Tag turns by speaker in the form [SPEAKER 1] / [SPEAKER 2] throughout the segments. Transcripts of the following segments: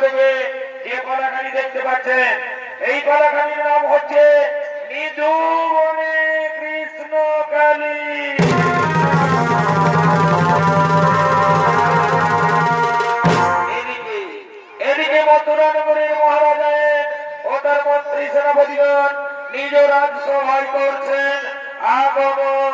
[SPEAKER 1] থেকে যে কলাখানি দেখতে পাচ্ছেন, এই কলাখানির নাম হচ্ছে নিধুবনে কৃষ্ণকালী। এদিকে মথুরানগরের মহারাজায়ের ও তার মন্ত্রী সেনাপতিগণ নিজ রাজসভায় করছেন আগমন।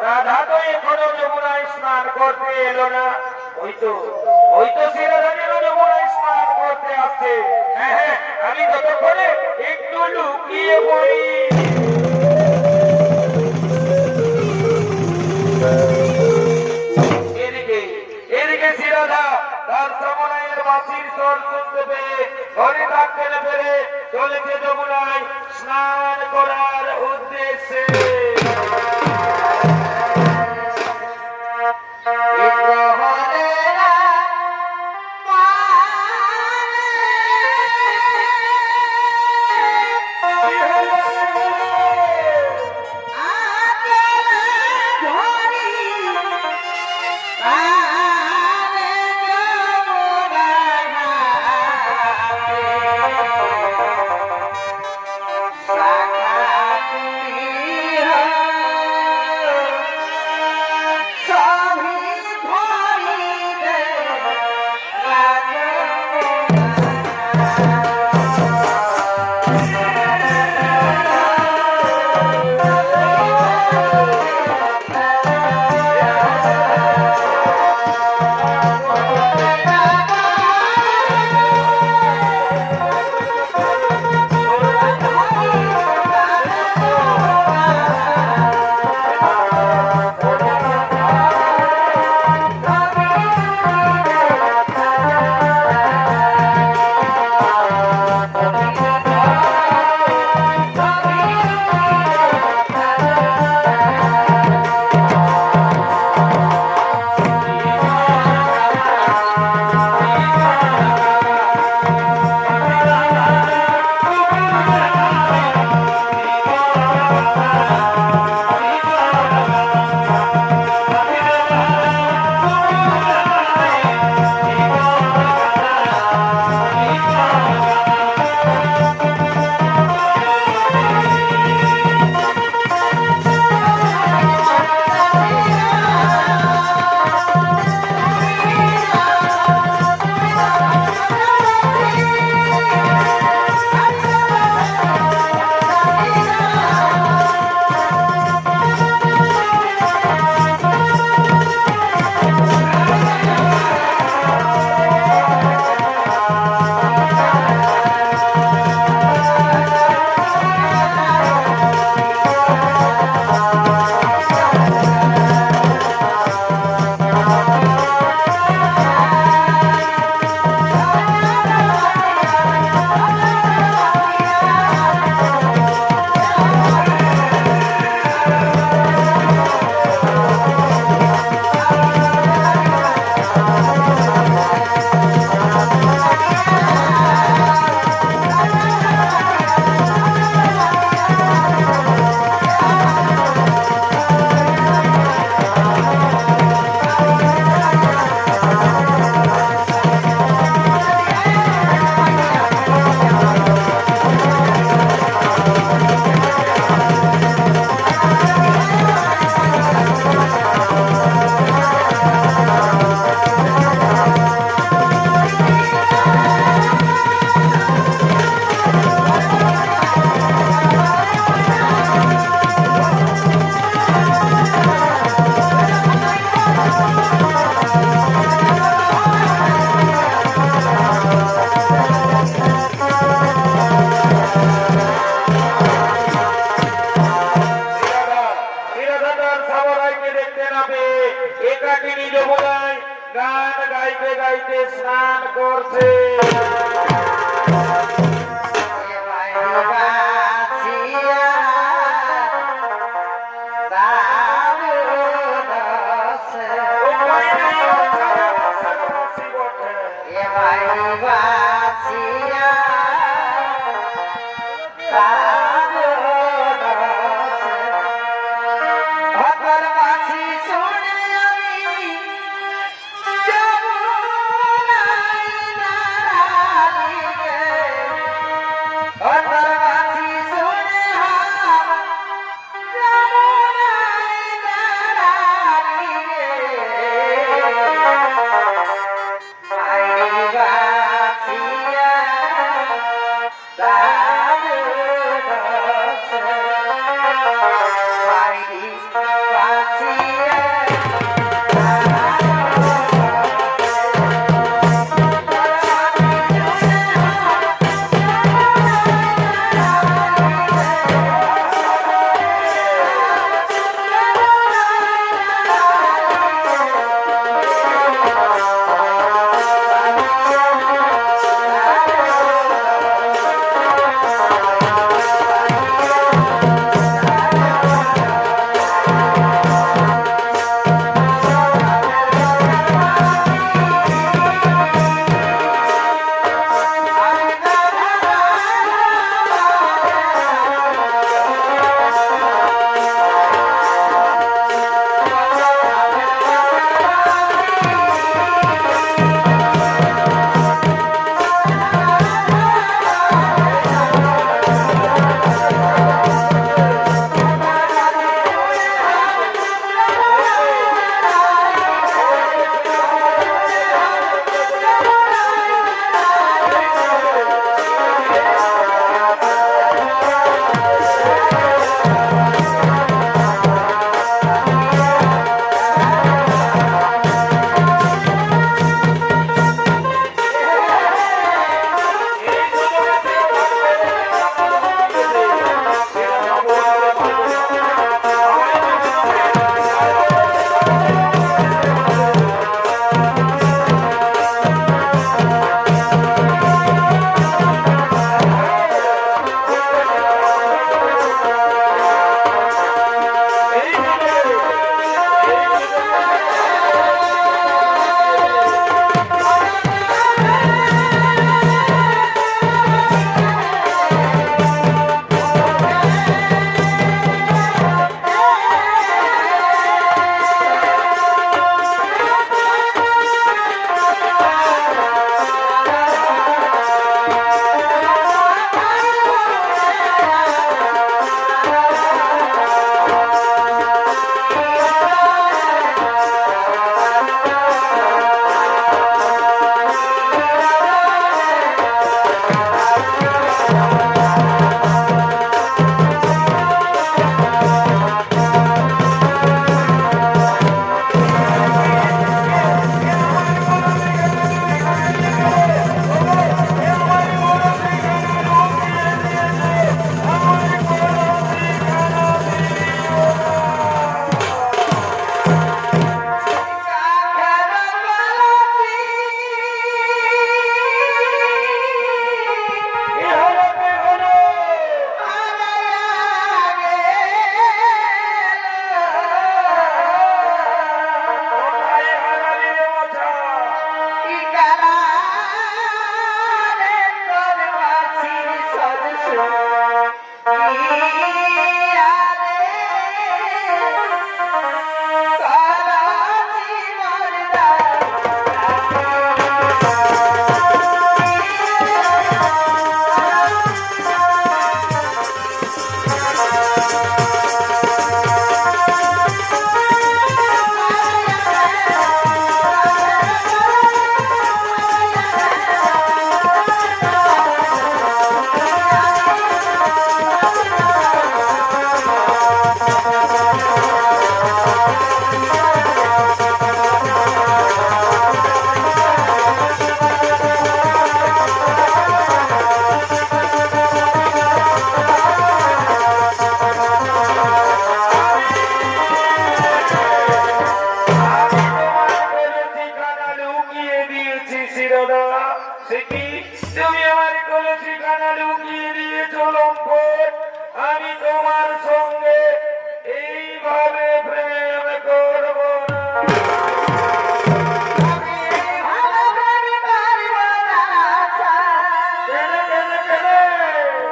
[SPEAKER 1] রাধা তো এখনো যমুনায় স্নান করতে এলো না। ওই তো শ্রীরাধাকে যমুনায় স্নান করতে আসছে। হ্যাঁ হ্যাঁ, আমি ততক্ষণে একটু লুকিয়ে পড়ি। এদিকে এদিকে শ্রীরাধা তার যমুনায়ের বাঁশির স্বর শুনতে পেয়ে ঘরে থাকতে না পেরে চলেছে যমুনায় স্নান করার উদ্দেশ্যে।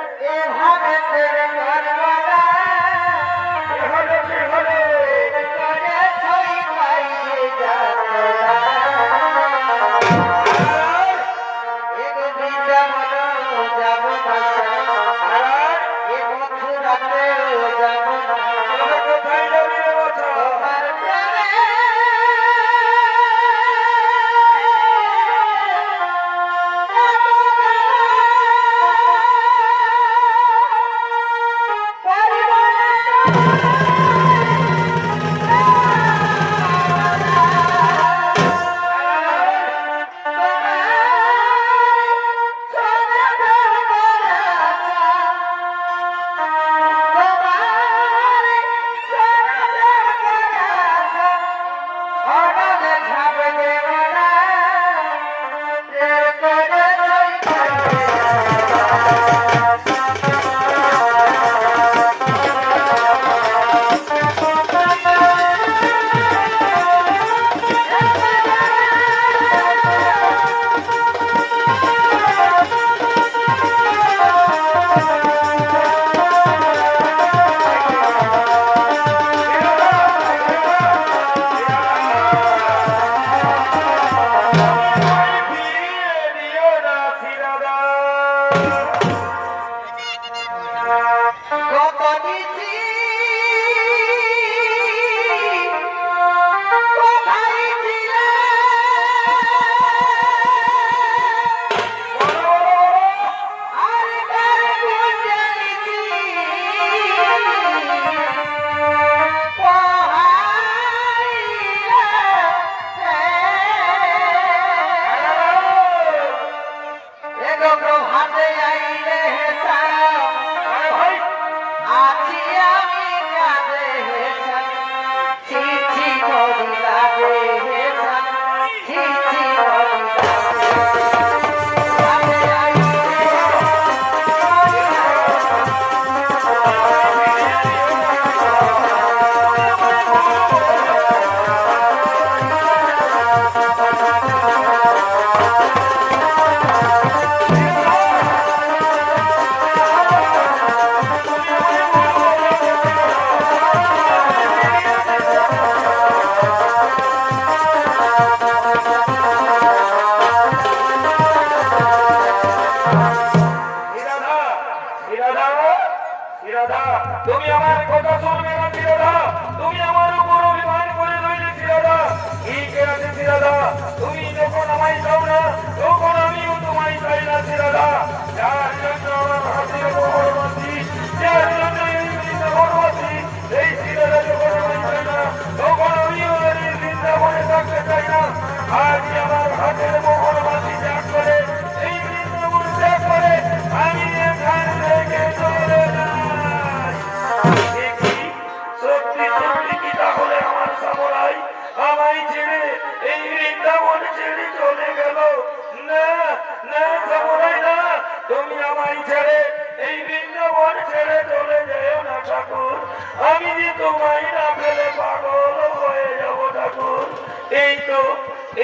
[SPEAKER 2] এভাবে
[SPEAKER 1] তুমি আমার কথা শুনবে না শিরাধা, তুমি আমার উপর অভিমান করে রইলে শিরাধা। ঠিক আছে শিরাধা, তুমি যখন আমায় চাও না তখন আমিও তোমায় চাই না শিরাধা। যার জন্য আমার হাতের মোহরবাসী, যার জন্য এই বৃন্দাবনবাসী, এই শিরাধা যখন আমায় চাই না তখন আমিও এই বৃন্দাবনে থাকতে চাই না। আজ আমার হাতের মোহরবাসী ত্যাগ করে, এই বৃন্দাবন ত্যাগ করে আমি এখান থেকে চলে যাই। সত্যি সত্যি কি তাহলে আমার সামরাই আমায় ছেড়ে এই বৃন্দাবন ছেড়ে চলে গেল? না না সামরাই না, তুমি আমায় ছেড়ে এই বৃন্দাবন ছেড়ে চলে যেও না ঠাকুর। আমি যে তোমায় না ফেলে পাগল হয়ে যাব ঠাকুর। এই তো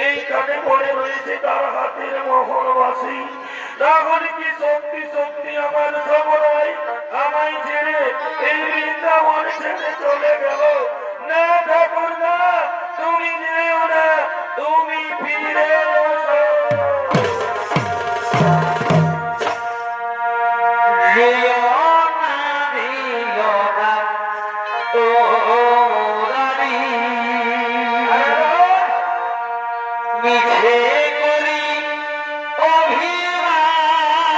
[SPEAKER 1] এইখানে পড়ে রয়েছে তার হাতের মোহরবাসী। তাহলে কি সত্যি সত্যি আমার সামরাই আমায় ছেড়ে এই বৃন্দাবন ছেড়ে চলে গেল? না ঠাকুর না, তুমি যেও না, তুমি ফিরে এসো। মিছে করি অভিমান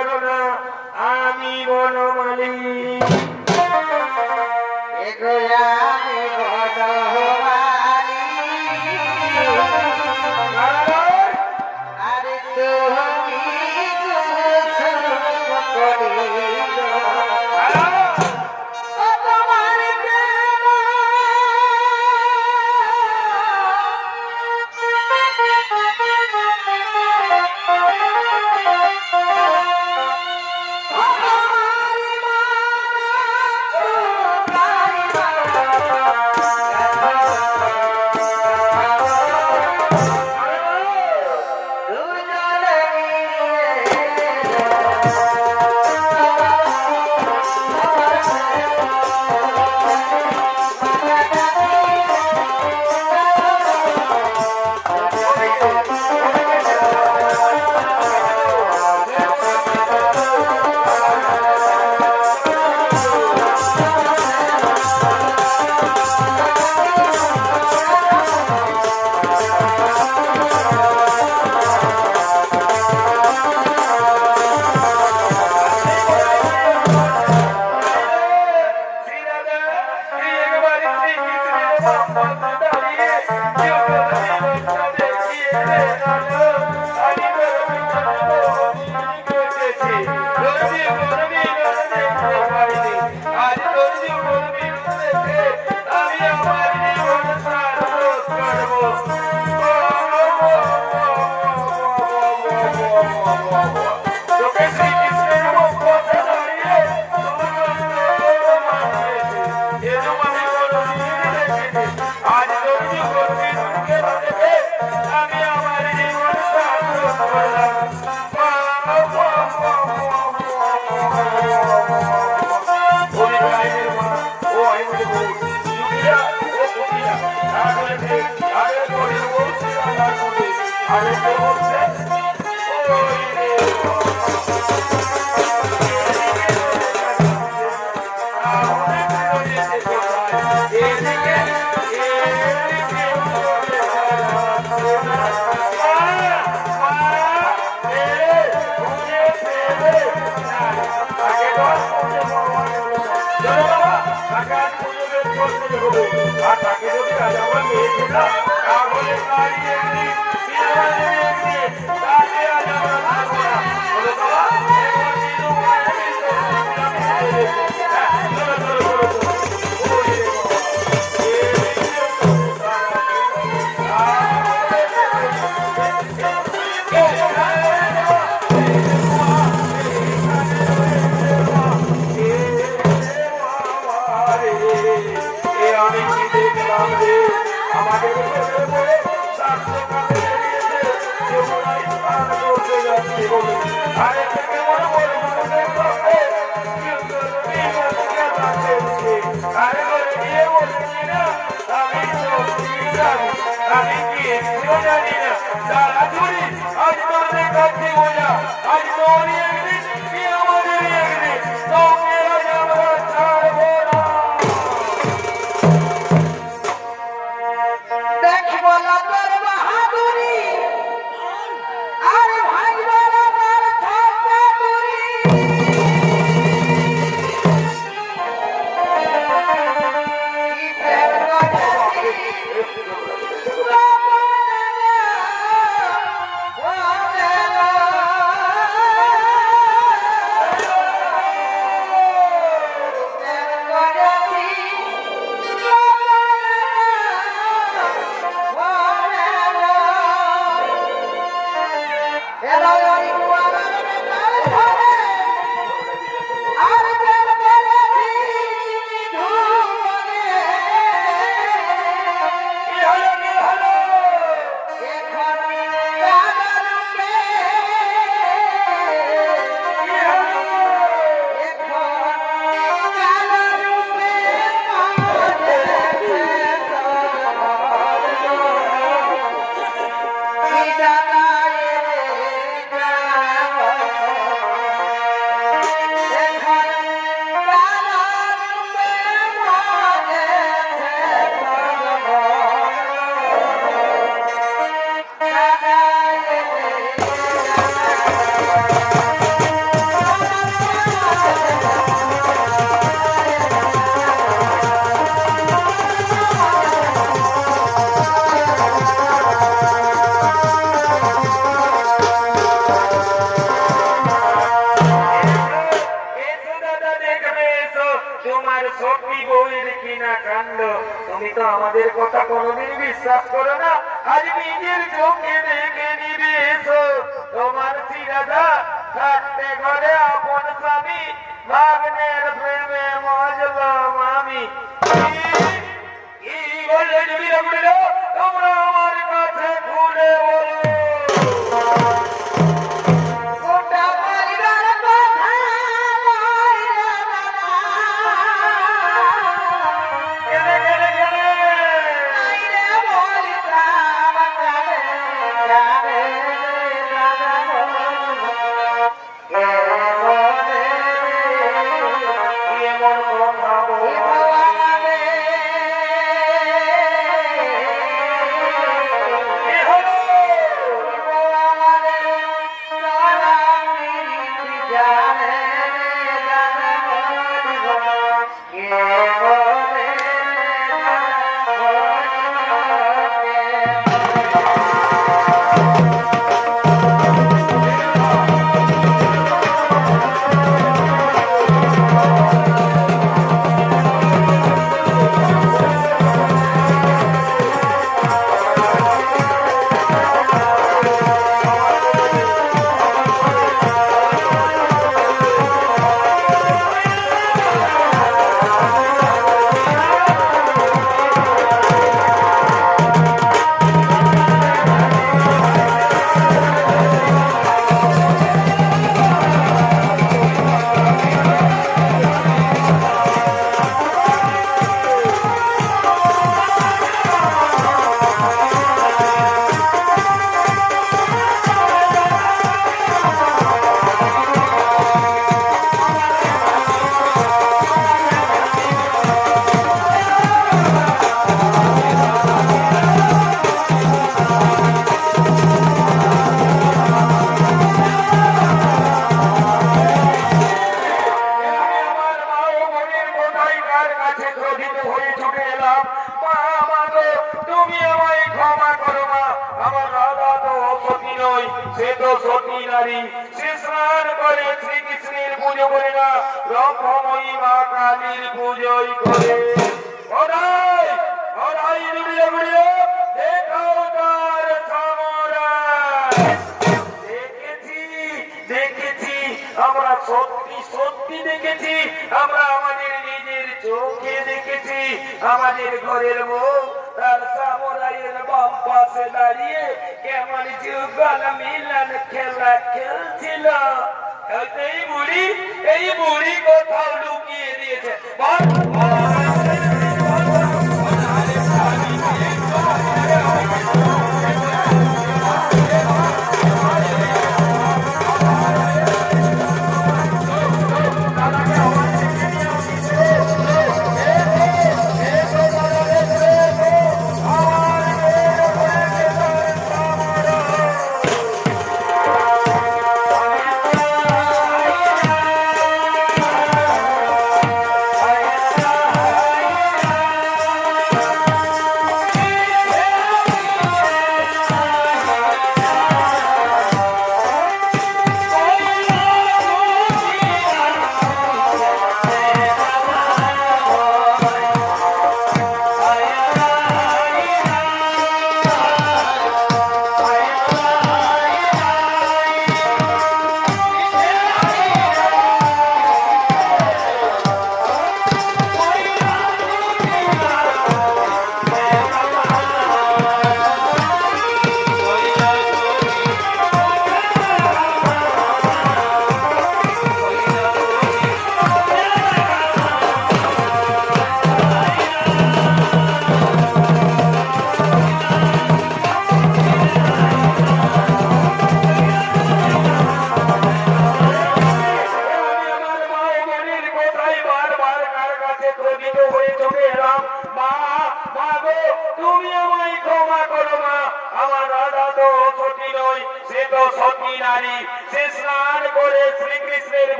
[SPEAKER 1] পারো না আমি বনমালী আজ নিজের চোখে দেখে নিবে এসো তোমার সিরাজা থাকতে ঘরে আপন স্বামী ভাগ্নের প্রেমে মজলাম আমি কি বললে জমিরা বলিল তোমরা আমার কাছে খুলে বলো আমরা সত্যি সত্যি দেখেছি, আমরা আমাদের নিজের চোখে দেখেছি। আমাদের ঘরের বউ তার সামুরাইয়ের বাম পাশে দাঁড়িয়ে কেমন যুগল মিলন খেলা খেলছিল। এই বুড়ি কোথাও লুকিয়ে দিয়েছে।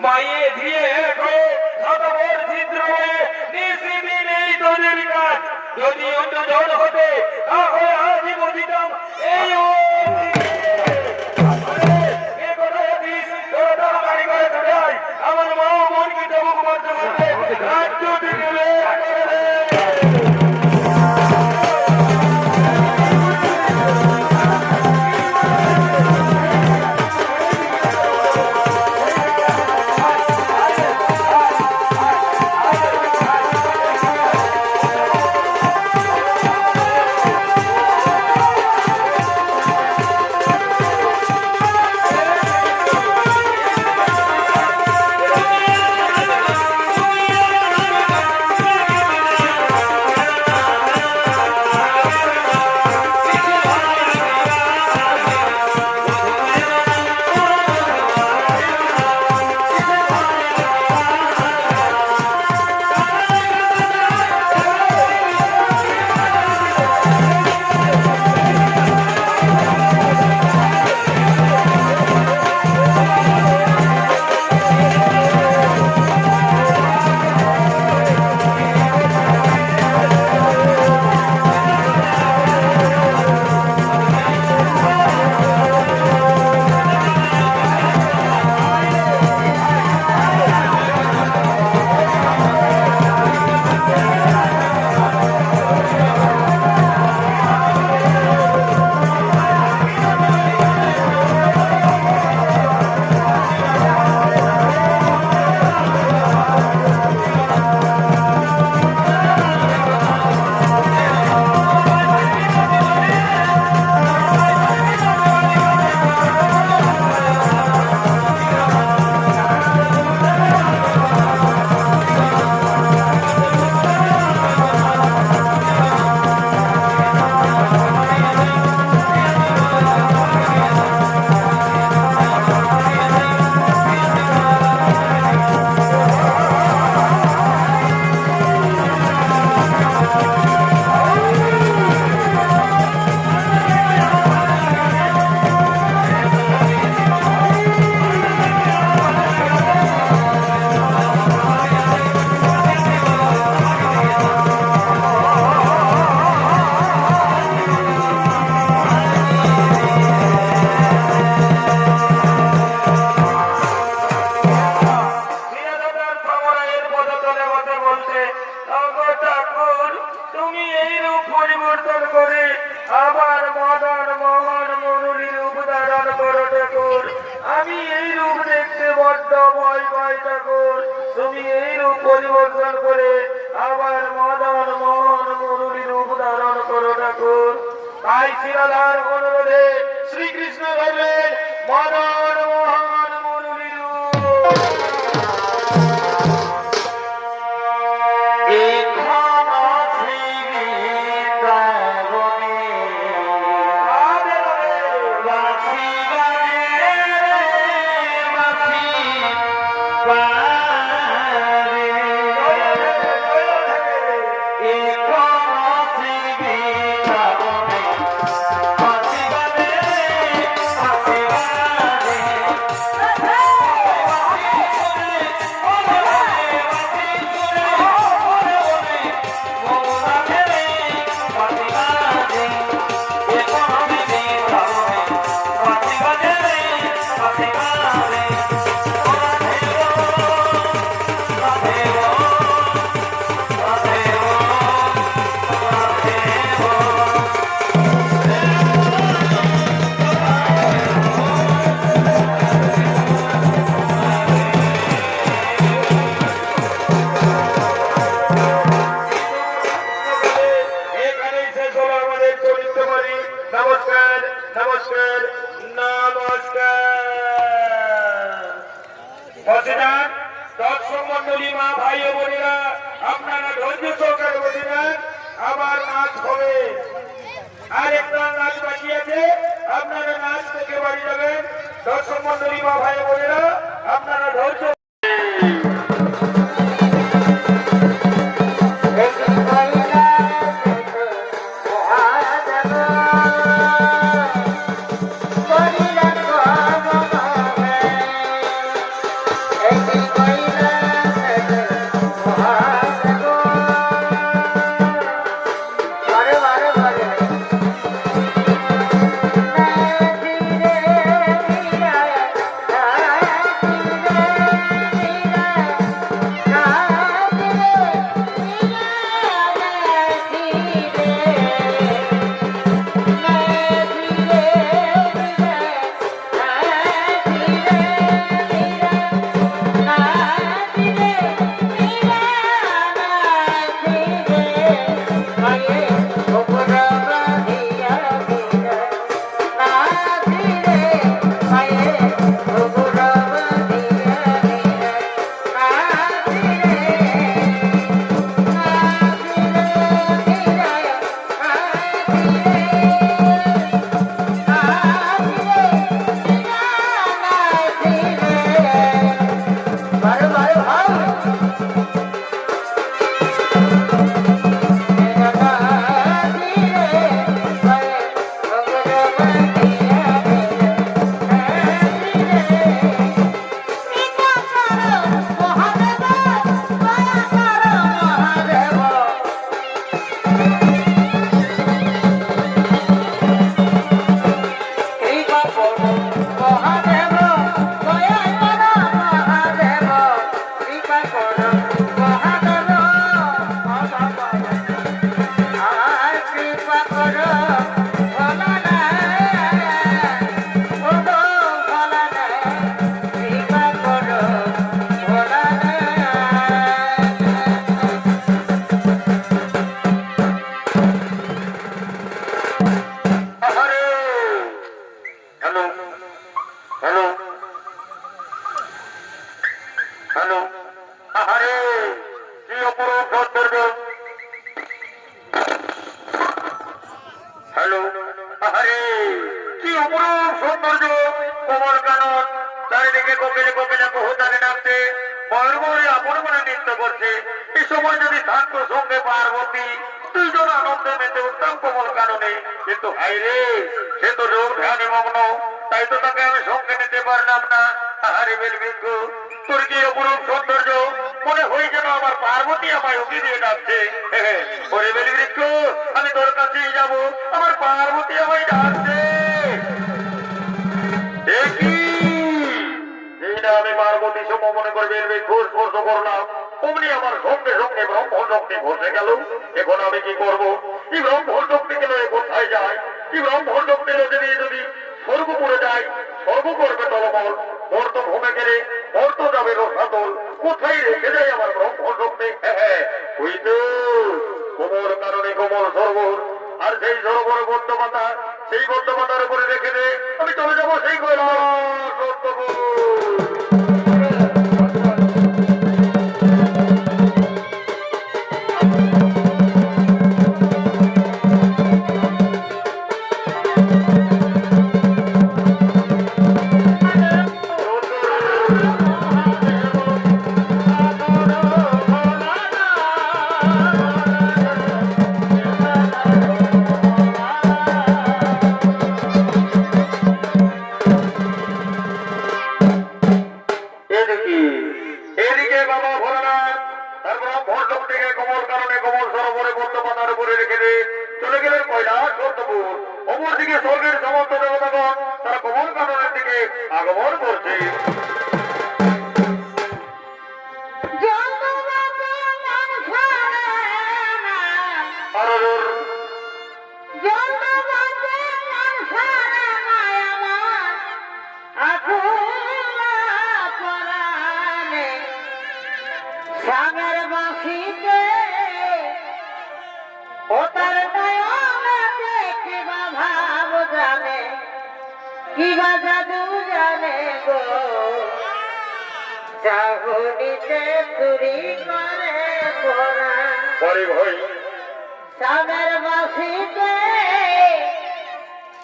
[SPEAKER 1] মায়ে দিয়ে ছিদ্র হয়ে নিশিদিন এই দলের কাজ যদি অন্য জন হতে তাহলে আজই বলিতাম এই আমার মা মনকে চমক মারতে মারতে রাজ্য দিতে আমি এই রূপ দেখতে বড্ড ভয় পাই ঠাকুর। তুমি এই রূপ পরিবর্তন করে আবার মদন মোহন মুরলী রূপ ধারণ করো ঠাকুর। তাই শিরাধার অনুরোধে শ্রীকৃষ্ণ বললেন মদন মোহন মুরলী রূপ। দর্শক মন্ডলী মা ভাই বোনেরা আপনারা ধৈর্য হ্যালো হ্যালো হ্যালো আরে কি অপরূপ সৌন্দর্য হ্যালো আরে কি অপরূপ সৌন্দর্য কোমল কানন চারিদিকে কোকিলে কোকিলে বহুতালে ডাকছে ময়ূর ময়ূরে আপন মনে নৃত্য করছে এই সময় যদি থাকতো সঙ্গে পার্বতী দুইজন আনন্দে মেতে উঠতাম কোমল কাননে কিন্তু হাই রে সে তো যোগ ধ্যানে মগ্ন তাই তো তাকে আমি সঙ্গে নিতে পারলাম না আহারে বেলবৃক্ষ তোর কি অপরূপ সৌন্দর্য মনে হই যেন আমার পার্বতী আমায় উকি দিয়ে ডাকছে ওরে বেলবৃক্ষ আমি তোর কাছেই যাবো আমার পার্বতী আমায় ডাকছে আমি পার্বতী সম মনে করে বেলবৃক্ষ স্পর্শ করলাম অমনি আমার সঙ্গে সঙ্গে ব্রহ্ম শক্তি বসে গেল এখন আমি কি করবো এই ব্রহ্ম শক্তি গেলে কোথায় যায় এই ব্রহ্ম শক্তি যদি স্বর্গপুরে যায় স্বর্গ করবে তলমল মোর তো ভূমে গেলে মোর তো যাবে রসাতল কোথায় রেখে যায় আমার ব্রহ্ম শক্তি ওই তো কোমর কারণে কোমল সরোবর আর সেই সরোবর বদ্ধপাতা সেই বদ্ধপাতার উপরে রেখে দে আমি চলে যাবো সেই স্বর্গের সমস্ত দেবতাগণ তারা কোমল কাননের দিকে আগমন করছে
[SPEAKER 2] কিবা জাদু জানে গো চাহনিতে চুরি করে পড়া সামের বাসিতে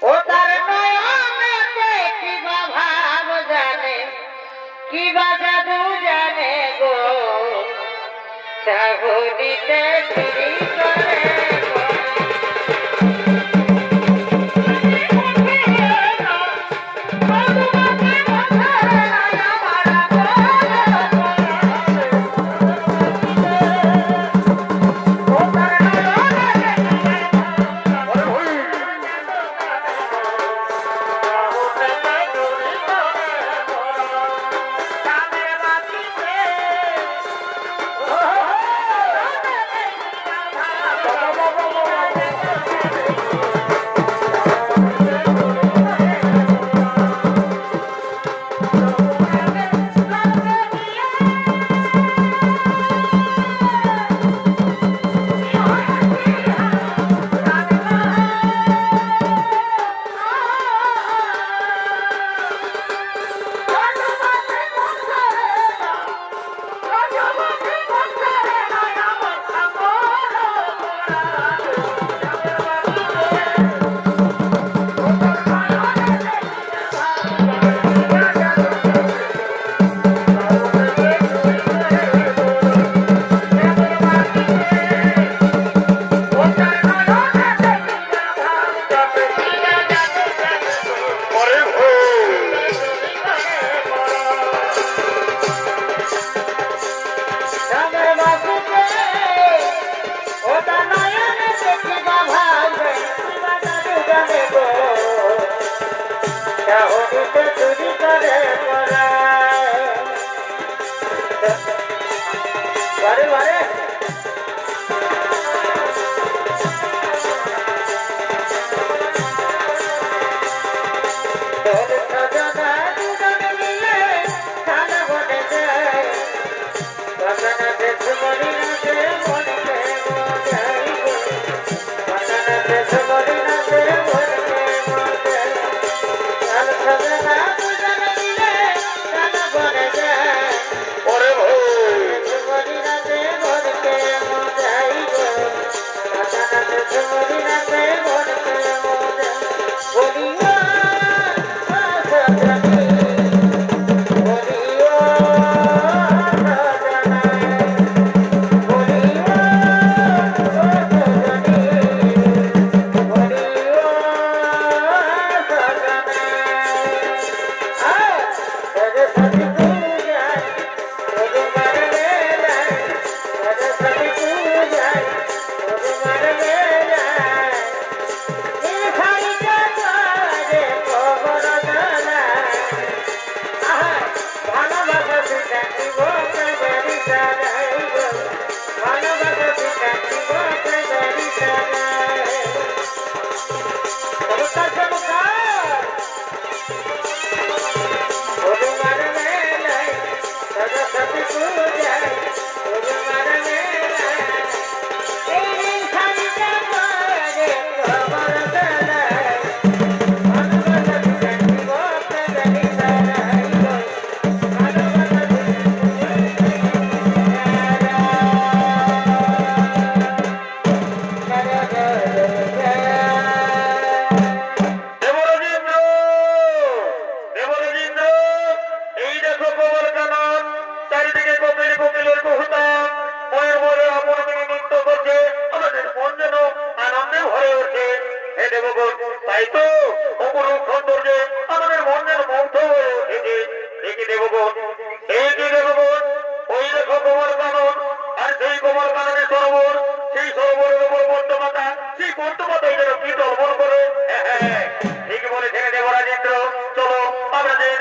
[SPEAKER 2] ও তার নয়নেতে কিবা ভাব জানে কিবা জাদু জানে গো চাহনিতে চুরি করে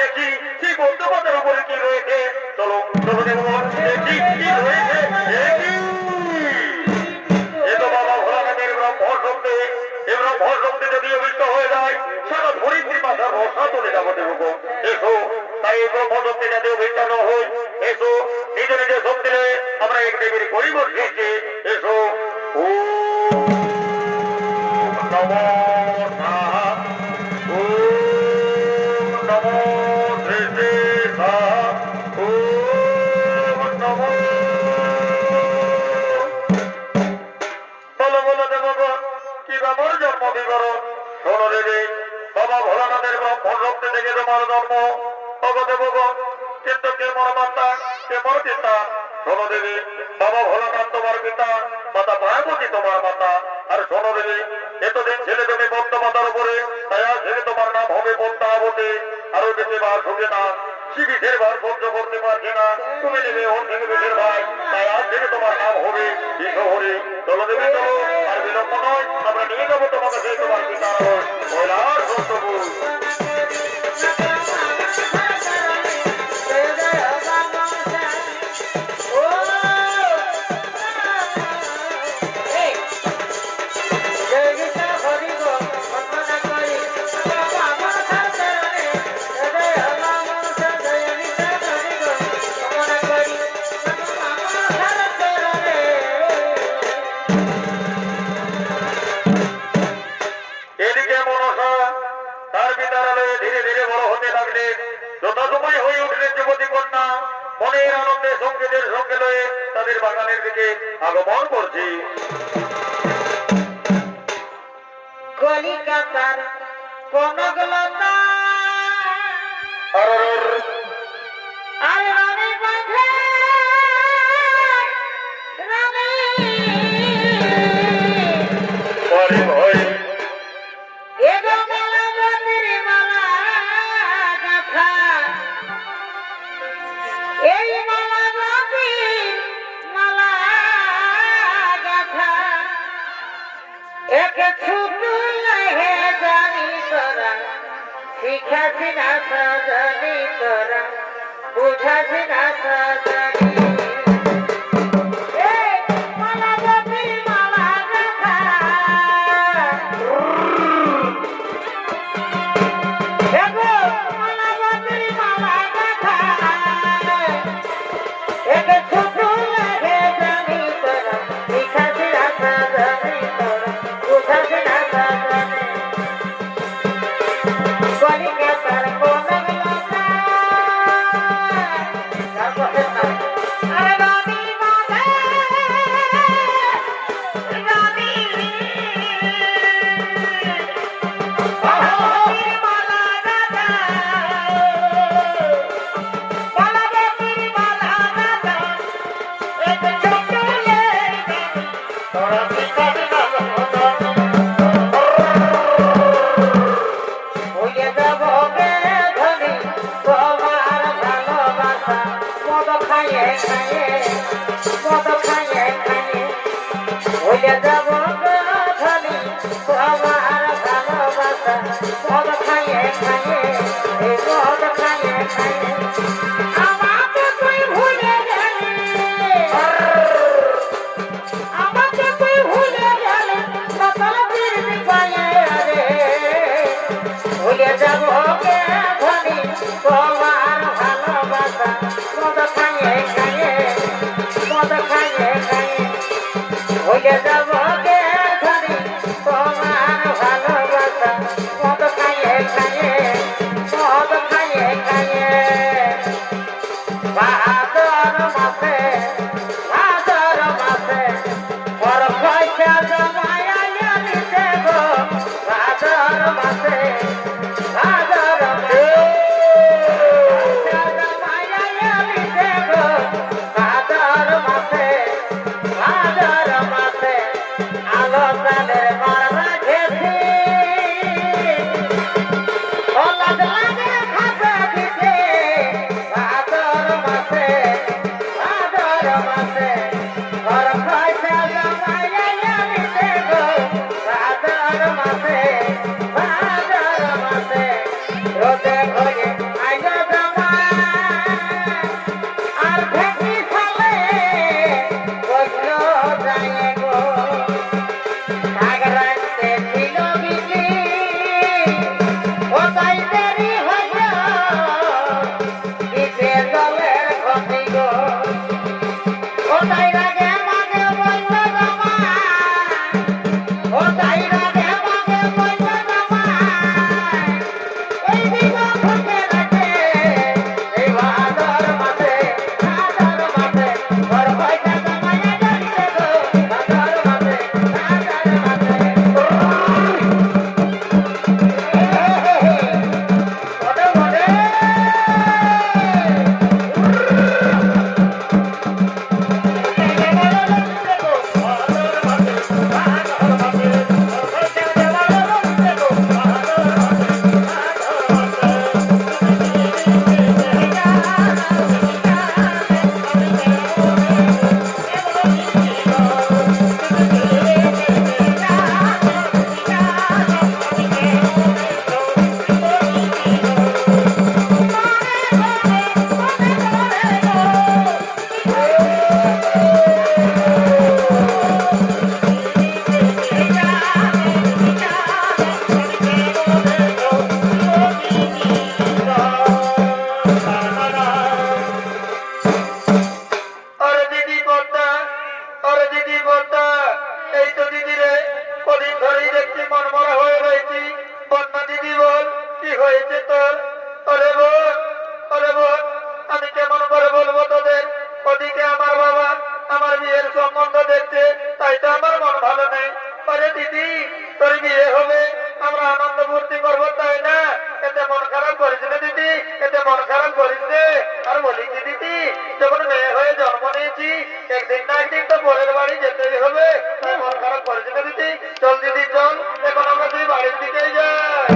[SPEAKER 1] দেখি সেই বন্ধু মাতার উপরে কি রয়েছে। চলো চলো দেবগণ, দেখি কি রয়েছে। এ তো বাবা ভোলানাথের ব্রহ্ম শক্তি। এ ব্রহ্ম শক্তি যদি অভিষ্ট হয়ে যায় সারা ধরিত্রী মাথার রসা চলে যাবো দেবগণ। এসো, তাই এই ব্রহ্ম শক্তি যাতে অভিষ্ট না হয়, এসো নিজ নিজের শক্তি নিয়ে আমরা এক দেবীর পরিবর দিয়েছি। এসো নমো সাহা, নমো শ্রী শ্রী সাহা, নমো। বলো বলো দেবগণ, কি বাবার জন্ম বিবরণ? শোনো দেবী, বাবা ভোলানাথের ব্রহ্ম শক্তি থেকে তোমার জন্ম। ভগ দেবগণ, কিন্তু কে মোর মাতা, কে মোর পিতা? শোনো দেবী, বাবা ভোলানাথ তোমার পিতা, মাতা পার্বতী তোমার মাতা। আর শোনো দেবী, এতদিন ছেলে তুমি বন্ধ মাতার উপরে, তাই আজ থেকে তোমার নাম হবে পদ্মাবতী। আরো বেশি বার শুনে না, শিবিষের বার সহ্য করতে পারছে না, তুমি নেবে ওর থেকে বেশের ভাই, তাই আজ থেকে তোমার নাম হবে বিশ্বহরি। চলো দেবী চলো, আর বিলম্ব নয়, আমরা নিয়ে যাবো তোমাকে সেই তোমার পিতার কৈলাস সত্যপুর। এদিকে মনসা তার বিদ্যালয়ে ধীরে ধীরে বড় হতে লাগলেন। যথাসময় হয়ে উঠলেন যুবতী কন্যা, মনের আনন্দে সঙ্গীতের সঙ্গে লয়ে তাদের বাগানের দিকে আগমন করছি।
[SPEAKER 2] কলিকাতার কনকলতা আর রানী বাঁধে রানী
[SPEAKER 1] পরে ভয়
[SPEAKER 2] এগো মালা বন্দির মালা গাথা, এই মালা বন্দির মালা গাথা, এক ছুটু হে জানি তোরা, শিখাছি না সজনি তোরা, বুঝাছি না সজনি। এই মালা বন্দির মালা গাথা, এগো মালা বন্দির মালা গাথা, এক ছুটু হে জানি তোরা, শিখাছি না সজনি তোরা, বুঝাছি না সজনি। কলিকাতার কনকলতা আর রানী বাঁধে রানী বাঁধের মালা গাথা, মালা বন্দির মালা গাথা, এক ছোট্ট তোরা শিখাবি না সজনি। হইয়া যাব গে ধনী তোমার ভালোবাসা, মদ খাইয়ে খাইয়ে, মদ খাইয়ে খাইয়ে। হইয়া যাব গে ধনী তোমার ভালোবাসা, মদ খাইয়ে খাইয়ে, এই মদ খাইয়ে খাইয়ে। আমাকে তুই ভুলে গেলি, আমাকে তুই ভুলে গেলি, সকাল ফিরবি পায়ে রে। ভুলে যাব গে ধনী তোমার ভালোবাসা, মদ খাইয়ে খাইয়ে, মদ খাইয়ে খাইয়ে। ভুলে যাব গে ধনী তোমার ভালোবাসা, মদ খাইয়ে খাইয়ে, মদ খাইয়ে খাইয়ে।
[SPEAKER 1] ওরে বোন, ওরে বোন, আমি কেমন করে বলবো তোদের? ওদিকে আমার বাবা আমার বিয়ের সম্বন্ধ দেখছে, তাই তো আমার মন ভালো নেই। আরে দিদি, তোর বিয়ে হবে, আমরা আনন্দ ফুর্তি করবো, তাই না? এতে মন খারাপ করিস না দিদি, এতে মন খারাপ করিস নে। আর বলি কি দিদি, যখন মেয়ে হয়ে জন্ম নিয়েছি, একদিন না একদিন তো পরের বাড়ি যেতেই হবে, তাই মন খারাপ করিস না দিদি। চল দিদি চল, এখন আমরা তুই বাড়ির দিকেই যাই।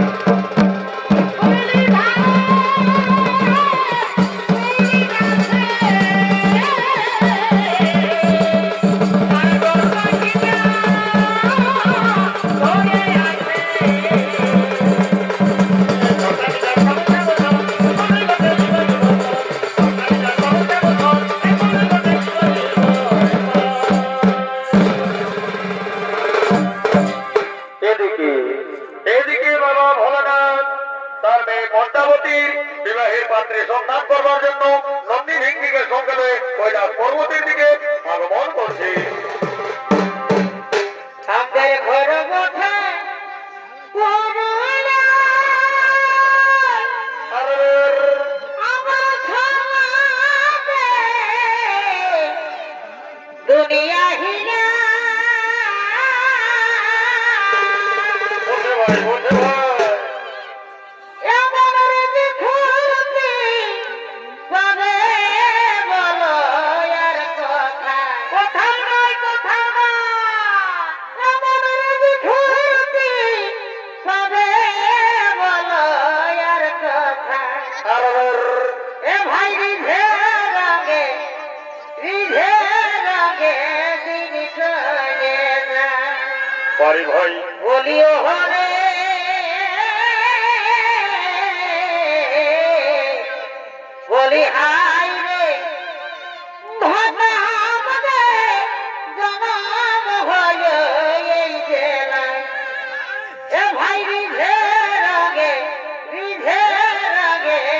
[SPEAKER 1] এদিকে এদিকে বাবা ভোলানাথ তার মেয়ে পদ্মাবতীর বিবাহের পাত্রে সন্ধান করবার জন্য নন্দী ভিঙ্গিকে সঙ্গে নিয়ে কৈলাস পর্বতের দিকে আগমন করছে।
[SPEAKER 2] আমাদের ঘর কোথায় করুণা, আমার সমাজে দুনিয়া হিনা,
[SPEAKER 1] বসে ভাই, বসে ভাই।
[SPEAKER 2] এমন রীতি ফুলতি পাবে বলো আর কোথায়, কোথায় নয় কোথায় নয়, এমন রীতি ফুলতি পাবে বলো আর কোথায়। এ ভাই রিঝে রঙে দিন চলে যায়,
[SPEAKER 1] বাড়ি ভাই
[SPEAKER 2] বলিও হরে বলি হাই রে ভাতা আমাদের জনম হল এই জেলায়। এ ভাই রিঝে রঙে দিন চলে যায়।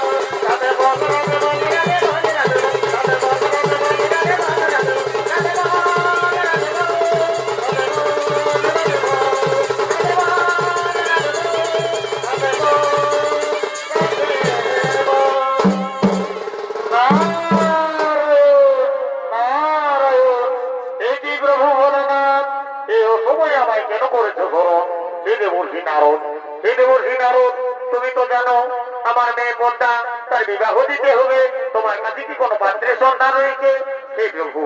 [SPEAKER 3] তুমি তো জানো আমার মেয়ে পদ্মা তার বিবাহ দিতে হবে, তোমার কাছে কি কোনো পাত্রের সন্ধান রয়েছে? হে প্রভু,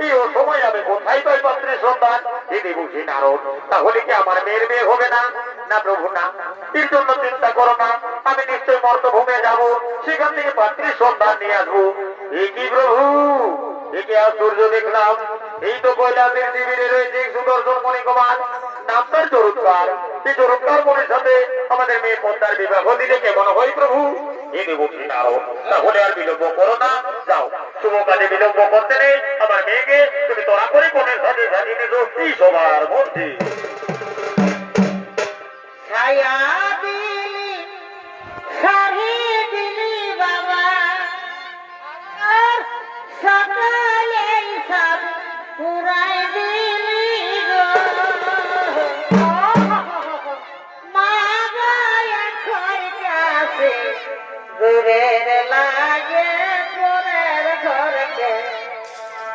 [SPEAKER 3] এই সময় আমি কোথায় পাই পাত্রের সন্ধান? দিদি বুঝি নারদ, তাহলে কি আমার মেয়ের বিয়ে হবে না? না প্রভু না, এর জন্য চিন্তা করো না, আমি নিশ্চয় মর্তভূমে যাব, সেখান থেকে পাত্রের সন্ধান নিয়ে আসবো। এ কি প্রভু, একে আশ্চর্য দেখলাম, এই তো কৈলাসের শিবিরে রয়েছে সুদর্শন মণিকুমার, নাম তার জরুৎকার। এই জরুৎকার মনের সাথে আমাদের মেয়ে পদ্মার বিবাহ দিলে কেমন হয় প্রভু? এ দেবী নারদ, তাহলে আর বিলম্ব করো না, যাও, শুভ কাজে বিলম্ব করতে নেই। আমার মেয়েকে তুমি তোরা করে কোনের সাথে সাজিয়ে নেছো এই সবার মধ্যে।
[SPEAKER 2] ছায়া দিলি শাড়ি দিলি বাবা, আর সকালে সব পুরাই দিলি গো। মা গায়ে খরচাছে দূরের লাগে পরের ঘরকে,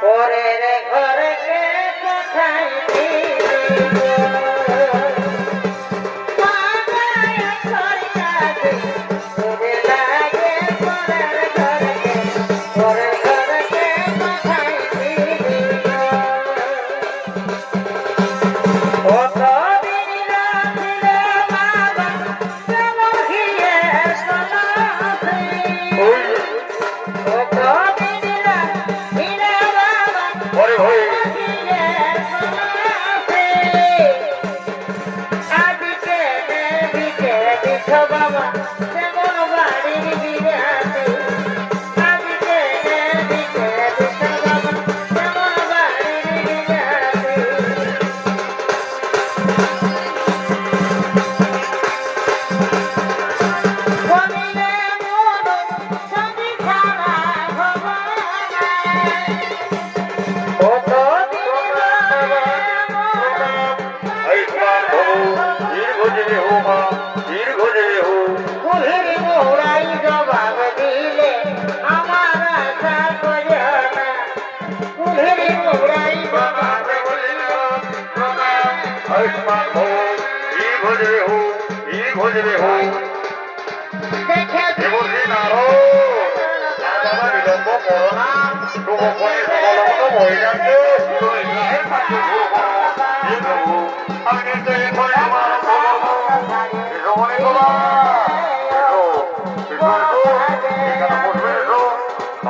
[SPEAKER 2] পরের ঘরকে কোথায় দিলি গো।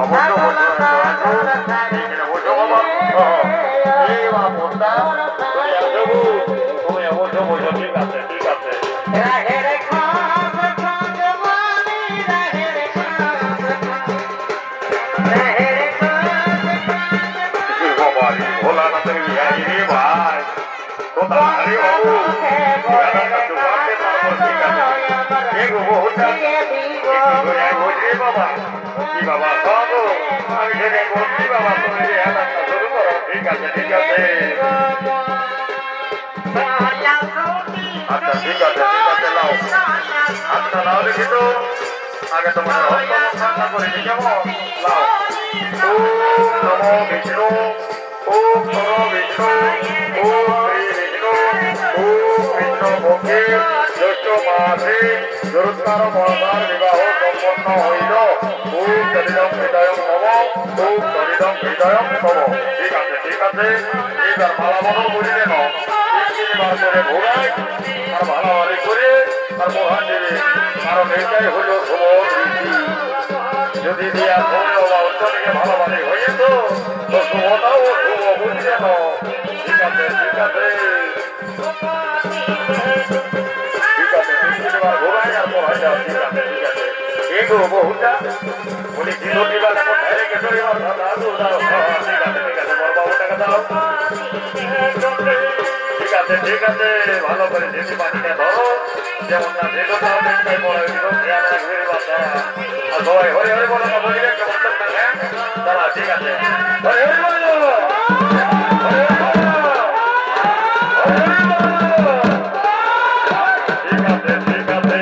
[SPEAKER 3] অবশ্য এই মা বন্ধা তুমি আসো গো। তুমি অবশ্য বসো, ঠিক আছে ঠিক আছে।
[SPEAKER 2] রাহের খাস খাস মানি রাহের খাস রাহের খাস
[SPEAKER 3] বাবা রে, ভোলানাথের বিহারি রে ভাই, কোথায় রে বাবু? বিহারাটা জোগাড়তে পারবো, ঠিক আছে। এ গো বহুটা রে বাবা, কি বাবা বাবু, আমি সেটাই বলছি বাবা, তুমি বিহারাটা শুরু করো, ঠিক আছে ঠিক আছে। আচ্ছা ঠিক আছে ঠিক আছে, লাও আচ্ছা লাও দেখি তো, আগে তোমার হস্ত করে দিয়ে যাবো, লাও। ওম নমো বিষ্ণু, ওম নমো বিষ্ণু, ওম শ্রী বিষ্ণু, ওম বিষ্ণু মুখে জ্যৈষ্ঠ মাসে জরুৎকার মহাদার বিবাহ সম্পন্ন হইল। ওম চরিদম হৃদয়ম নম, ওম চরিদম হৃদয়ম নম। ঠিক আছে ঠিক আছে, এইবার মালা বদল বুঝলেন, তিনবার করে ঘোরাই আর ভালোভাবে করে আর মোহন দেবে, কারণ এটাই হলো শুভ রীতি। যদি দিয়া ধর্ম বা উত্তরকে ভালোভাবে হয়ে তো শুভটাও শুভ বুঝলেন। ঠিক আছে ঠিক আছে ঠিক আছে, তিনবার ঘোরাই আর মোহন যাও, ঠিক আছে ঠিক আছে। এই গো বহুটা উনি চিরটি বেলা কোথায় রেখে চলে ঠিক আছে ঠিক আছে, বড় বাবুটাকে দাও। ঠিক আছে ঠিক আছে, ভালো করে যেতে পারিটা ধরো, যেমন না যেতে তাও দেখতে পড়ে খেয়াল রাখবে বাচ্চারা। আর সবাই হরে হরে বলো না, বলিবে কেমন হ্যাঁ দাঁড়া, ঠিক আছে হরে হরে বলো, হরে হরে বলো, হরে হরে বলো। ঠিক আছে ঠিক আছে,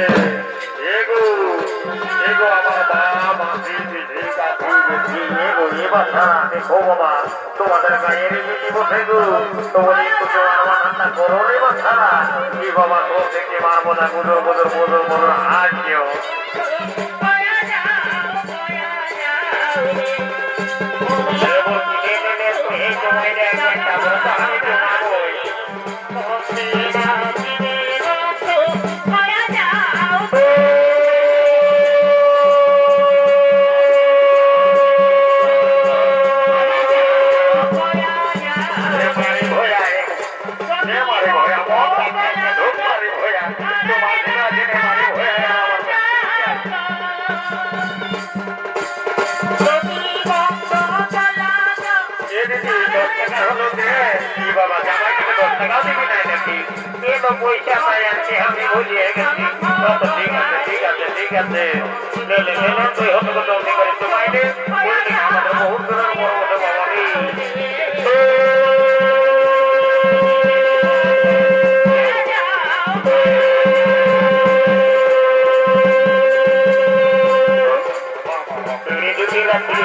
[SPEAKER 3] এগো এগো আমার বাবা দিদি ঠিক আছে এগো এবার ছাড়া দেখো বাবা, তোমাদের গায়ের বেশি বসে গো, তোমার একটু আমার রান্না করো রে বা ছাড়া কি বাবা, তো দেখতে পারবো না, বুঝো বুঝো বুঝো বুঝো আর কেউ বাবা জামাই 10 টাকা দিবি না নাকি? এ তো পয়সা পাই আনছি, আমি ভুলিয়ে গেছি। ঠিক আছে ঠিক আছে ঠিক আছে, লে তুই হতে করে জলদি করে তোমায় দে, আমাদের বহুত দূরের বড় বড় বাবা রে।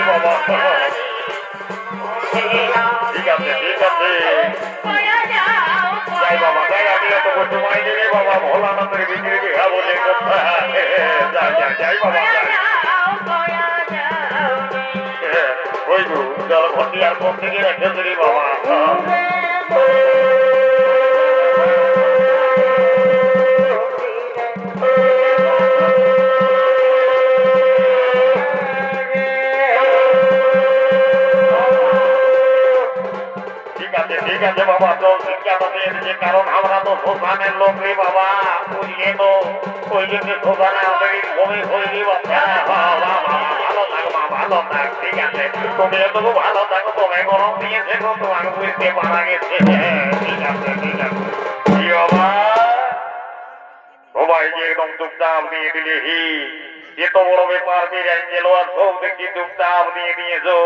[SPEAKER 3] বাবা ঠিক আছে ঠিক আছে, যাই বাবা যাই, আমি এত সময় দিলে বাবা ভোলানাথের বিক্রি বিঘা বলে যাই বাবা ওই গো জল ভর্তি আর কম থেকে রেখে দিলি বাবা। ঠিক আছে বাবা, চল শিক্ষা দিয়েছে, কারণ আমরা তো শোষানের লোক রে বাবা, বুঝলে তো ওই জন্য শোষানে আমাদের জমি হইলি বাচ্চা। ভালো থাক মা, ভালো থাক, ঠিক আছে তুমি এতটুকু ভালো থাকো, তুমি গরম দিয়েছে গো, তোমাকে বুঝতে পারা গেছে। ঠিক আছে ঠিক আছে, কি বাবা সবাইকে একদম চুপচাপ দিয়ে দিলে হি, এত বড় ব্যাপার বিরিয়ানি গেল আর সব দেখি চুপচাপ দিয়ে দিয়েছো।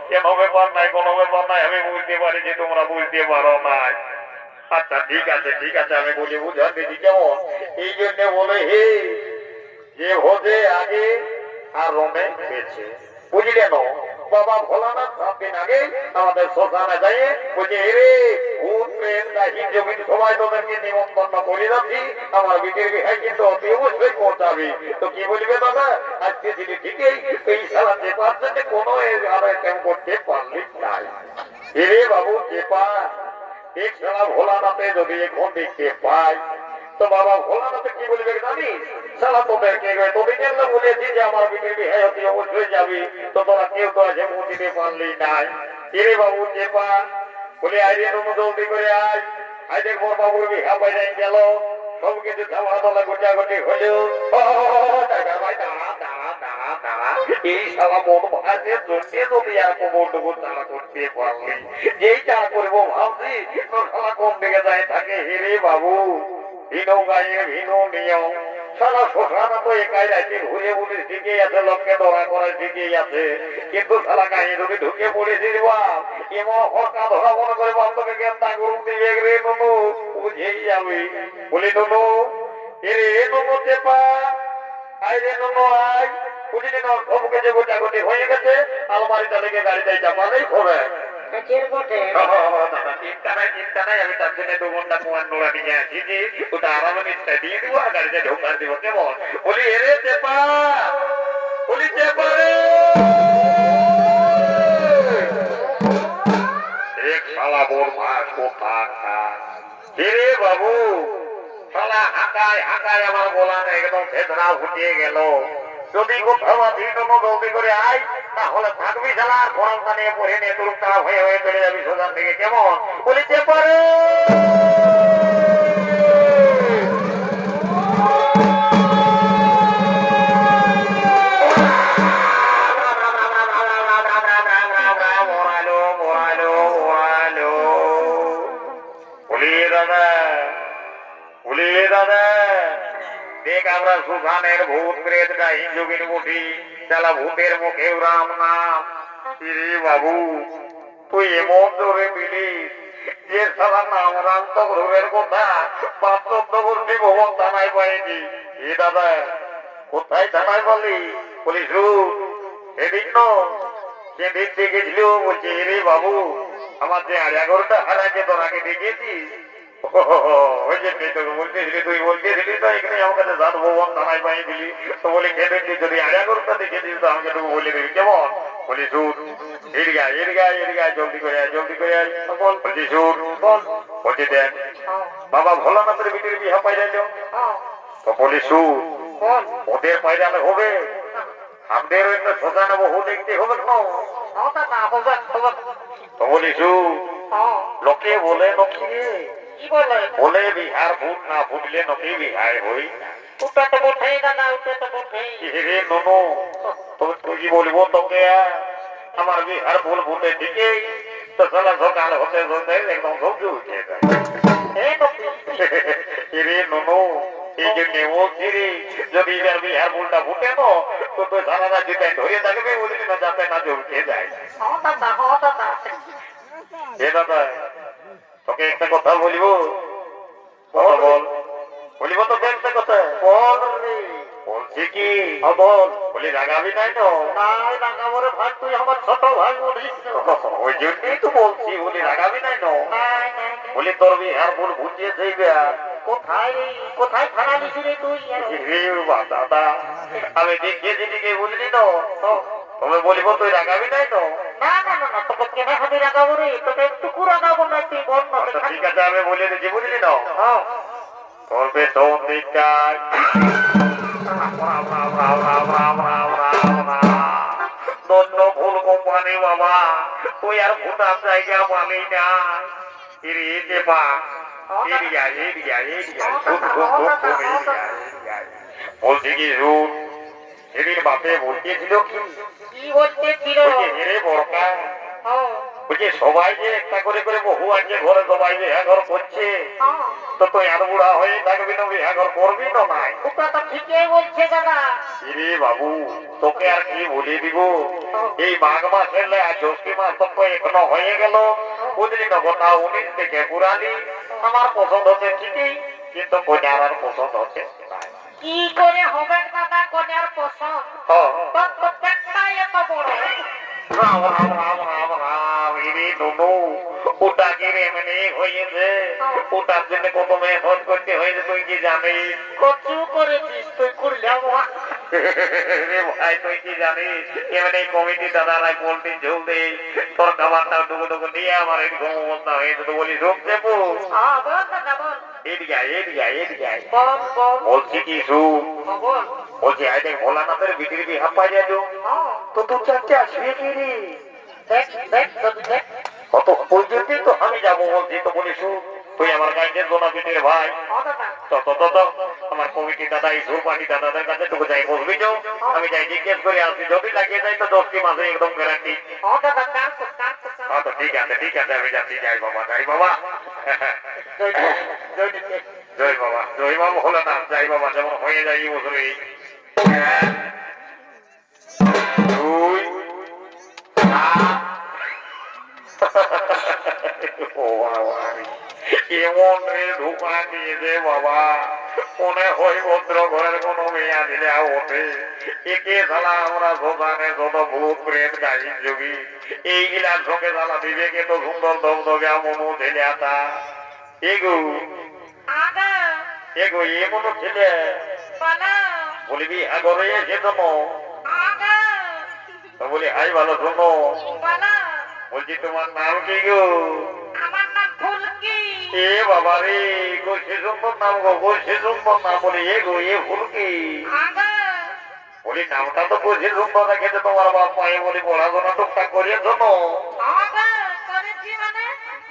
[SPEAKER 3] কেন ব্যাপার নাই, কোনো ব্যাপার নাই, আমি বুঝতে পারি যে তোমরা বুঝতে পারো নাই। আচ্ছা ঠিক আছে ঠিক আছে, আমি বলি বুঝান দিদি কেমন, এই জন্য বলে হে যে হতে আগে আর রমে পেয়েছে, বুঝলেন বাবা ভোলানাথ 7 দিন আগে আমাদের শ্মশানে যাই বলছে রে ভূত প্রেত নাকি জমি সবাই তোদেরকে নিমন্ত্রণ করে যাচ্ছি, আমার বিটির বিহাই কিন্তু অতি অবশ্যই পৌঁছাবি। তো কি বলবে দাদা, আজকে দিদি ঠিকই এই সারা চেপার জন্য কোনো আর কেমন করতে পারলি নাই রে বাবু, চেপা এক সারা ভোলানাথে যদি এখন দেখতে পাই তো বাবা ভোলানাথে কি বলবে জানিস, সারা তোদেরকে তোদের জন্য বলেছি যে আমার বিটির বিহাই অতি অবশ্যই যাবি, তো তোরা কেউ তো আছে দিতে পারলি নাই। এরে বাবু চেপা বলে আইরে নমু জলদি করে আয় আই দেখ বড় বাবুর বিহা বাইরে গেল সব কিছু ধামা দলা গোটাগোটি হলেও টাকা ভাই দাঁড়া দাঁড়া দাঁড়া দাঁড়া এই সালা মন ভাজে জন্যে যদি আর কোমরটুকু তাড়া করতে পারলি যেই চার করবো ভাবছি তোর সালা কোন দিকে যায় থাকে হেরে বাবু ভিনো গায়ে ভিনো নিয়ম সারা শোষানো তো একাই রাইতে ঘুরে ঘুরে শিখেই আছে লোককে ধরা করে শিখেই আছে কিন্তু সারা গায়ে যদি ঢুকে পড়েছি এমন হকা ধরা মনে করে বান্ধবকে জ্ঞানটা করুন দিয়ে রে ননু বুঝেই যাবে বলি ননু এরে ননু চেপা আই রে ননু আই বুঝলি না সবকে যে গোটাগুটি হয়ে গেছে আলমারিটা লেগে গাড়িটাই চাপালেই হবে
[SPEAKER 2] চের বটে
[SPEAKER 3] দাদা চিন্তা নাই আমি তার জন্য 2 ঘন্টা কুয়ার নোড়া নিয়ে আসিছি ওটা আরামে নিশ্চয় দিয়ে দিব আর গাড়িতে ঢোকা দিব কেমন বলি এরে চেপা বলি চেপা রে এক শালা বোর ভাত কোথা খা রে বাবু শালা হাঁকায় হাঁকায় আমার গোলা একদম ভেতরা ফুটিয়ে গেল যদি কোথাও দিন জলদি করে আয় তাহলে থাকবি শালা আর ফোনটা নিয়ে পড়ে নিয়ে তুরুম তারা হয়ে হয়ে চলে যাবি সোজান থেকে কেমন বলিতে পারে দেখ আমরা সুখানের ভূত প্রেত ডাইন যোগিনী মুঠি চালা ভূতের মুখে রাম নাম রে বাবু তুই এমন জোরে মিলিস যে সারা নাম রাম তো গ্রহের কথা বাস্তব গোষ্ঠী ভবন থানায় পাইনি এ দাদা কোথায় থানায় বলি বলি সেদিন সেদিন দেখেছিল বলছি রে বাবু আমার যে 11টা হারাকে তোর আগে দেখেছি ওই যে বলতেছিলি তুই বলতেছিলি তো এখানে আমার কাছে জাত ভবন থানায় পাই দিলি তো বলি খেলেছি যদি 11টা দেখে দিস তো আমাকে একটু বলে দিবি কেমন বলি সুর এদিকে জলদি করে আয় বল বলছি সুর বল বলছি দেখ বাবা ভোলানাথের বিটির বিহা পাইরাইল তো বলি সুর ওদের পাইরালে হবে আমাদের একটা শ্মশানে বহু দেখতে হবে না তো বলি সুর লোকে বলে নকি বলে বিহার ভুল না ফুটলে নকি বিহার হই
[SPEAKER 2] ওটা তো বটেই দাদা ওটা তো বটেই
[SPEAKER 3] রে ননু তুই কি বলবো তোকে আমার বিহার ভুল ভুলে দিকেই তো সালা সকাল হতে হতে একদম সবজি উঠে যায় রে ননু এই যে বলছি রে যদি এবার বিহার ভুলটা ফুটে তো তুই সারা রাত ধরে থাকবে বলবি না যাতে না জমকে যায় এ দাদা তোকে একটা কথা বলিব বলিব তোকে একটা কথা বল রে বলছি কি বল বলি রাগাবি নাই তো নাই রাগাবো রে ভাই তুই আমার ছোট ভাই বলিস ওই জন্যই তো বলছি বলি রাগাবি নাই তো বলি তোর বিহার ভুল বুঝিয়ে যাইবে
[SPEAKER 2] কোথায় কোথায় থানা দিছি রে তুই
[SPEAKER 3] দাদা আমি দেখিয়েছি দিকে বুঝলি তো তবে বলিব তুই রাগাবি নাই তো
[SPEAKER 2] না না না তোকে কেন আমি রাগাবো রে তোকে একটু রাগাবো না তুই বল না
[SPEAKER 3] ঠিক আছে আমি বলে দিচ্ছি বুঝলি না তোর বেতন দিকটায় ধন্য ভুল কোম্পানি বাবা তুই আর ভুটার জায়গা পালি না বলছি কি সেদিন বাপে বলতেছিল
[SPEAKER 2] কি বলতেছিল
[SPEAKER 3] রে বড়কা বলছি সবাই যে একটা করে করে বহু আছে ঘরে সবাই যে ঘর করছে তো তুই আর বুড়া হয়ে থাকবি না ঘর করবি না নাই
[SPEAKER 2] ওটা তো ঠিকই বলছে দাদা
[SPEAKER 3] রে বাবু তোকে আর কি বলে দিব এই মাঘ মাসের জ্যৈষ্ঠ মাস তো এখনো হয়ে গেল বুঝলি না কথা 19 থেকে পুরানি আমার পছন্দ হচ্ছে ঠিকই কিন্তু কন্যার আর পছন্দ হচ্ছে
[SPEAKER 2] কি করে হবে দাদা কন্যার পছন্দ তোর প্রত্যেকটাই এত বড়
[SPEAKER 3] রাম রাম রাম রাম রাম রে ননু ওটা কি রে মানে হয়েছে ওটার জন্য কত মেহনত করতে হয়েছে তুই কি জানিস
[SPEAKER 2] কত করেছিস তুই করলাম
[SPEAKER 3] রে ভাই তুই কি জানিস এমনি কমিটি দাদারা পোল্ট্রি ঝোল দেই তোর খাবারটা ডুবো ডুবো দিয়ে আমার এরকম অবস্থা হয়েছে তো বলি রোগ দেবো
[SPEAKER 2] বল দাদা বল
[SPEAKER 3] এদিকে
[SPEAKER 2] বল
[SPEAKER 3] বলছি কি
[SPEAKER 2] বল
[SPEAKER 3] বলছি আই দেখ ভোলানাথের বিটির বিহা পাই যাবো তো তুই চারটে আসবে কি রে
[SPEAKER 2] দেখ
[SPEAKER 3] অত ওই জন্যই তো আমি যাবো বলছি, তো বলিস তুই আমার গাইডের জন্য পিঠের ভাই,
[SPEAKER 2] ও দাদা
[SPEAKER 3] তত আমার কমিটি দাদা এই সুরপাটি দাদাদের কাছে তোকে যাই বলবি তো, আমি যাই জিজ্ঞেস করে আসছি, যদি লাগিয়ে যাই তো 10টি মাসে একদম গ্যারান্টি।
[SPEAKER 2] ও দাদা কাজ
[SPEAKER 3] তো ঠিক আছে আমি যাচ্ছি, যাই বাবা জয় বাবা হলো না, যাই বাবা যেমন হয়ে যাই এই বছরে। দুই ও বাবা কেমন রে ধোকা দিয়েছে বাবা, মনে হয় ভদ্র ঘরের কোন মেয়া দিলে ওঠে। একে শালা আমরা শোষণে যত ভূত প্রেম গাড়ি যোগী এইগুলার সঙ্গে শালা বিবেকে তো সুন্দর দমদমে মনু ছেলে আতা এগো
[SPEAKER 2] আগা
[SPEAKER 3] এগো এ মনো ছেলে
[SPEAKER 2] পালা
[SPEAKER 3] বলবি আগরে এসে শোনো,
[SPEAKER 2] আগা
[SPEAKER 3] তো বলি হাই ভালো শোনো,
[SPEAKER 2] পালা
[SPEAKER 3] বলছি তোমার নাম কি গো?
[SPEAKER 2] আমার নাম ফুলকি।
[SPEAKER 3] এ বাবা রে সে সুন্দর নাম গো, সে সুন্দর নাম বলি এগো এ ফুলকি।
[SPEAKER 2] আগা
[SPEAKER 3] বলি নামটা তো বুঝে সুন্দর রেখেছে তোমার বাপ মায়ে, বলি পড়াশোনা টুকটাক করিয়ে শোনো।
[SPEAKER 2] আগা করেছি মানে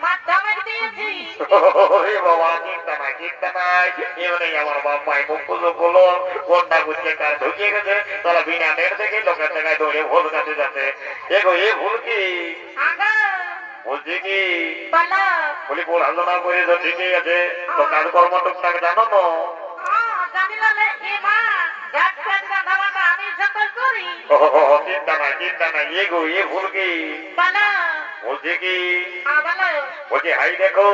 [SPEAKER 2] মাধ্যমিক দিয়েছি।
[SPEAKER 3] ওরে বাবা চিন্তা নাই এমনি আমার বাপ মাই মুখ পুজো করলো, কোনটা গুছিয়ে কাজ ঢুকিয়ে গেছে, তারা বিনা নেট থেকে লোকের টাকায় দৌড়ে ভোট কাছে যাচ্ছে। এগো এ ভুল কি
[SPEAKER 2] আগা
[SPEAKER 3] বলছি কি
[SPEAKER 2] পালা
[SPEAKER 3] বলি পড়াশোনা করে তো ঠিকই আছে, তো কাজকর্ম টুকটাক জানো না?
[SPEAKER 2] জানি না এ মা গাছ গাছ গাঁদা আমি সকল করি।
[SPEAKER 3] চিন্তা নাই এগো এ ভুল কি
[SPEAKER 2] পালা
[SPEAKER 3] বলছি কি
[SPEAKER 2] আবালো
[SPEAKER 3] বলছি হাই দেখো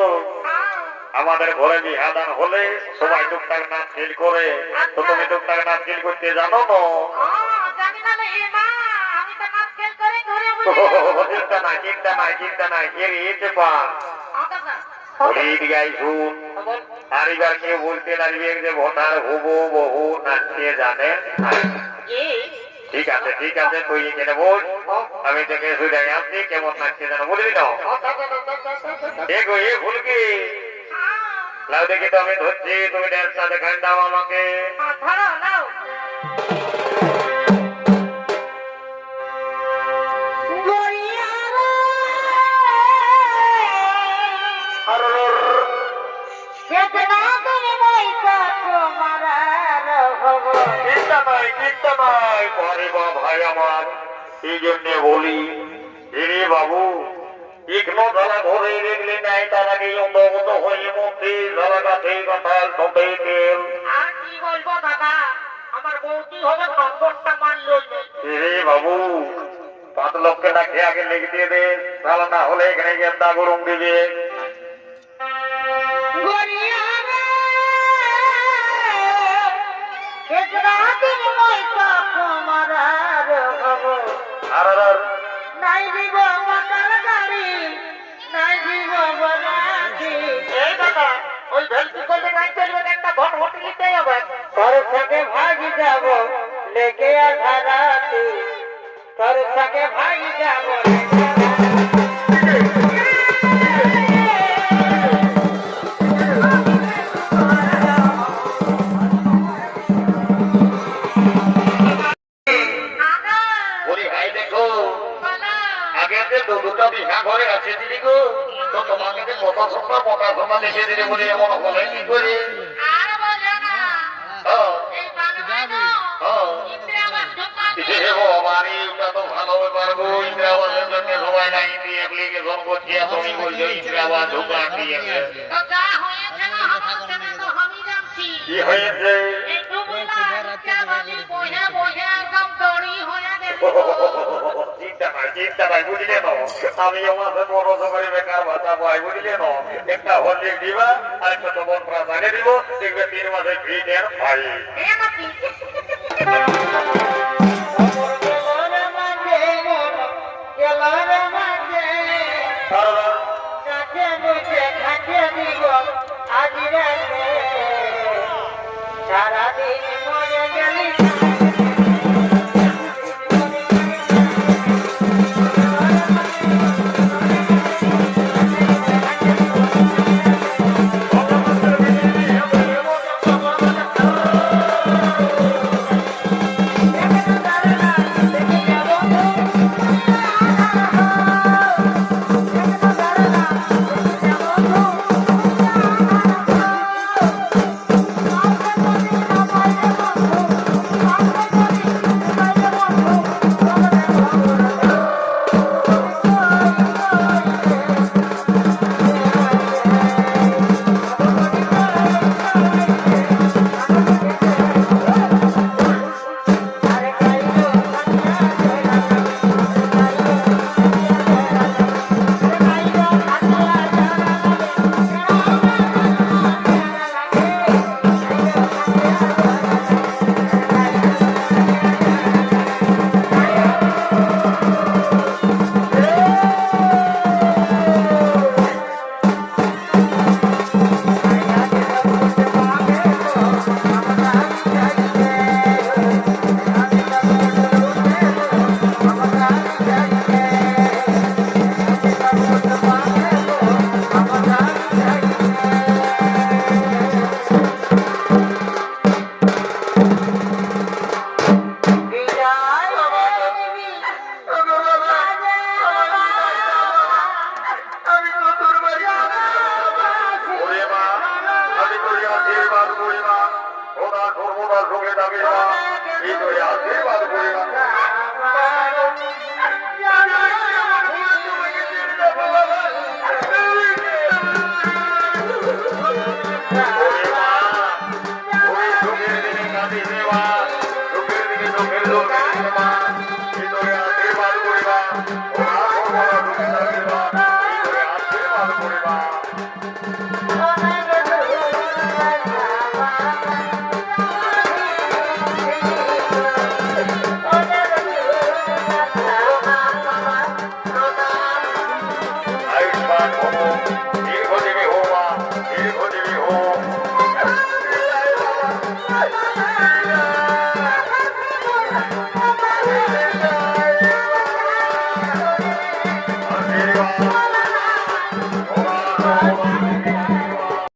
[SPEAKER 3] আমাদের ঘরে বিহা দান হলে সবাই টুকটাক নাচ খেল করে, তো তুমি টুকটাক নাচ খেল করতে জানো না?
[SPEAKER 2] জানি না এ মা আমি তো নাচ খেল করে ঘরে বসে।
[SPEAKER 3] চিন্তা নাই এর এতে পা বলি দিগাই শুন, আর এবার কেউ বলতে লাগবে যে ভোটার হবো বহু নাচতে জানেন না। ঠিক আছে তুই এখানে বল, আমি তোকে শুনে আসছি কেমন নাচতে জানো বলবি না? এগো এ ভুলকি লাউ দেখি তো আমি ধরছি, তুমি ড্যান্সটা দেখান দাও আমাকে।
[SPEAKER 2] ধরো নাও
[SPEAKER 3] চিন্তা নাই পরে বা ভাই আমার, এই জন্যে বলি রে বাবু এখনো যারা ঘরে দেখলে নাই তার আগে অন্তর্গত হয়ে মধ্যে যারা গাছে কাঁঠাল ঠোঁটে তেল।
[SPEAKER 2] আর কি বলবো দাদা আমার বউটি হবে নম্বরটা মানলো
[SPEAKER 3] রে বাবু 5 লক্ষ টাকা আগে লেগে দিয়ে দে, তাহলে না হলে এখানে গেন্দা গরম দিবে।
[SPEAKER 2] নাই দিব মাতার গাড়ি নাই দিব বলাছি। এই দাদা ওই ভেলকি করলে নাই চলবে না, একটা ভোট ভোট দিতে হবে। তোর সঙ্গে ভাগি যাব লেগে আসা রাতে, তোর সঙ্গে ভাগি যাব
[SPEAKER 3] বলি ভাই দেখো আগে যে দুটো বিঘা ঘরে আছে দিদি গো, তো তোমাকে যে কথা শোনা লিখে দিলে বলে এমন হলে কি করে?
[SPEAKER 2] আর বলো না এই বাংলায় না ইন্দিরাবাস ঢোকা
[SPEAKER 3] ওটা তো ভালো ব্যাপার গো, ইন্দিরাবাসের জন্য সবাই লাইন দিয়ে অ্যাপ্লিকেশন করছে, তুমি বলছো ইন্দিরাবাস ঢোকা দিয়েছে।
[SPEAKER 2] তো যা হয়েছে না হচ্ছে না তো আমি জানছি।
[SPEAKER 3] কি হয়েছে?
[SPEAKER 2] এই ডুবুলা ইন্দিরাবাসী বইয়া বইয়া একদম দড়ি হয়ে গেছে।
[SPEAKER 3] চিন্তা নাই বুঝলে না, আমি আমাদের বড় করে বেকার ভাতা পাই বুঝলে না, একটা হরলিক দিবা আর একটা তখন প্রাধান্য দিব, দেখবে 3 মাসে ফ্রিজের ভাই।
[SPEAKER 2] এ নাকি সারাদিন মরে গেলি